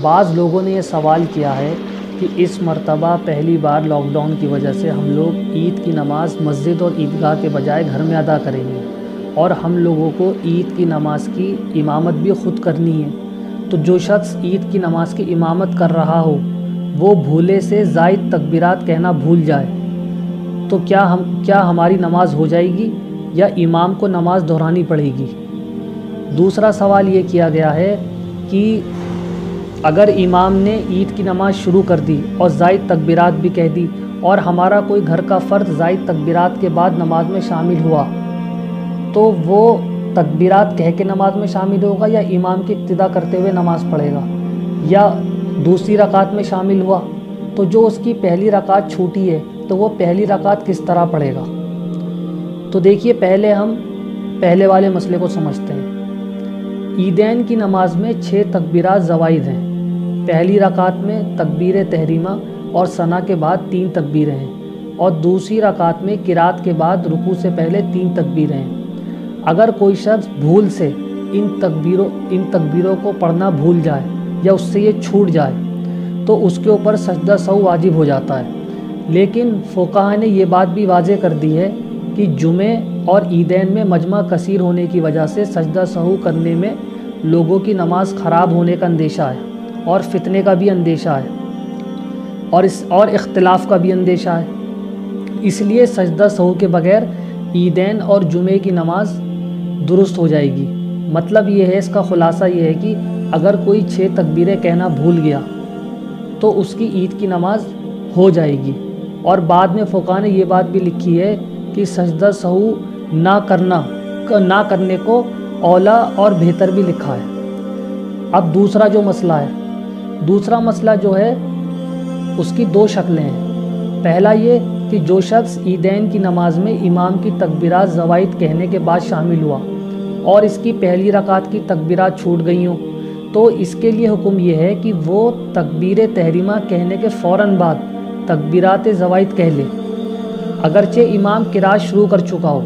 بعض لوگوں نے یہ سوال کیا ہے کہ اس مرتبہ پہلی بار لاک ڈاؤن کی وجہ سے ہم لوگ عید کی نماز مسجد اور عیدگاہ کے بجائے گھر میں ادا کریں گے، اور ہم لوگوں کو عید کی نماز کی امامت بھی خود کرنی ہے۔ تو جو شخص عید کی نماز کی امامت کر رہا ہو وہ بھولے سے زائد تکبیرات کہنا بھول جائے تو کیا ہماری نماز ہو جائے گی یا امام کو نماز دہرانی پڑے گی؟ دوسرا سوال یہ کیا گیا ہے کہ اگر امام نے عید کی نماز شروع کر دی اور زائد تکبیرات بھی کہہ دی اور ہمارا کوئی گھر کا فرد زائد تکبیرات کے بعد نماز میں شامل ہوا تو وہ تکبیرات کہہ کے نماز میں شامل ہوگا یا امام کی اقتدا کرتے ہوئے نماز پڑھے گا؟ یا دوسری رکعت میں شامل ہوا تو جو اس کی پہلی رکعت چھوٹی ہے تو وہ پہلی رکعت کس طرح پڑھے گا؟ تو دیکھیے، پہلے ہم پہلے والے مسئلے کو سمجھتے ہیں۔ عیدین کی نماز میں 6 تکبیرات زوائد ہیں۔ پہلی رکعت میں تکبیر تحریمہ اور ثنا کے بعد 3 تکبیریں ہیں، اور دوسری رکعت میں قرات کے بعد رکوع سے پہلے 3 تکبیریں ہیں۔ اگر کوئی شخص بھول سے ان تکبیروں کو پڑھنا بھول جائے یا اس سے یہ چھوٹ جائے تو اس کے اوپر سجدہ سہو واجب ہو جاتا ہے۔ لیکن فقہاء نے یہ بات بھی واضح کر دی ہے کہ جمعے اور عیدین میں مجمع کثیر ہونے کی وجہ سے سجدہ سہو کرنے میں لوگوں کی نماز خراب ہونے کا اندیشہ ہے، اور فتنے کا بھی اندیشہ ہے، اور اختلاف کا بھی اندیشہ ہے۔ اس لیے سجدہ سہو کے بغیر عیدین اور جمعے کی نماز درست ہو جائے گی۔ مطلب یہ ہے، اس کا خلاصہ یہ ہے کہ اگر کوئی 6 تکبیریں کہنا بھول گیا تو اس کی عید کی نماز ہو جائے گی۔ اور بعد میں فقہاء نے یہ بات بھی لکھی ہے کہ سجدہ سہو نہ کرنے کو اولا اور بہتر بھی لکھا ہے۔ اب دوسرا مسئلہ جو ہے اس کی 2 شکلیں ہیں۔ پہلا یہ کہ جو شخص عیدین کی نماز میں امام کی تکبیرات زوائد کہنے کے بعد شامل ہوا اور اس کی پہلی رکعت کی تکبیرات چھوٹ گئی ہوں تو اس کے لیے حکم یہ ہے کہ وہ تکبیر تحریمہ کہنے کے فوراً بعد تکبیرات زوائد کہہ لے، اگرچہ امام قرات شروع کر چکا ہو،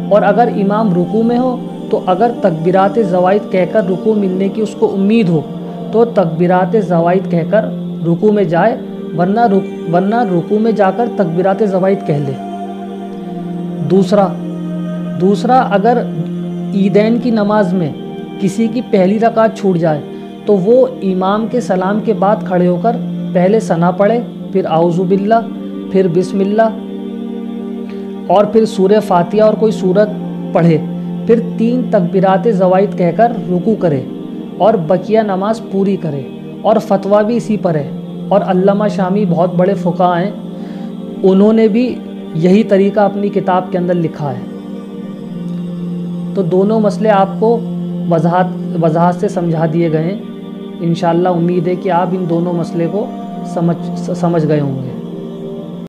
اور اگر امام رکوع میں ہو تو اگر تکبیرات زوائد کہہ کر رکوع ملنے کی اس کو امید ہو تو تکبیرات زوائد کہہ کر رکوع میں جائے، ورنہ رکوع میں جا کر تکبیرات زوائد کہہ لے۔ دوسرا اگر عیدین کی نماز میں کسی کی پہلی رکعت چھوٹ جائے تو وہ امام کے سلام کے بعد کھڑے ہو کر پہلے ثنا پڑھے، پھر اعوذ باللہ، پھر بسم اللہ، اور پھر سورہ فاتحہ اور کوئی سورت پڑھے، پھر 3 تکبیرات زوائد کہہ کر رکوع کرے اور بقیہ نماز پوری کرے۔ اور فتویٰ بھی اسی پر ہے، اور علامہ شامی بہت بڑے فقہاء ہیں، انہوں نے بھی یہی طریقہ اپنی کتاب کے اندر لکھا ہے۔ تو دونوں مسئلے آپ کو وضاحت سے سمجھا دیے گئے ہیں۔ انشاءاللہ امید ہے کہ آپ ان دونوں مسئلے کو سمجھ گئے ہوں گے۔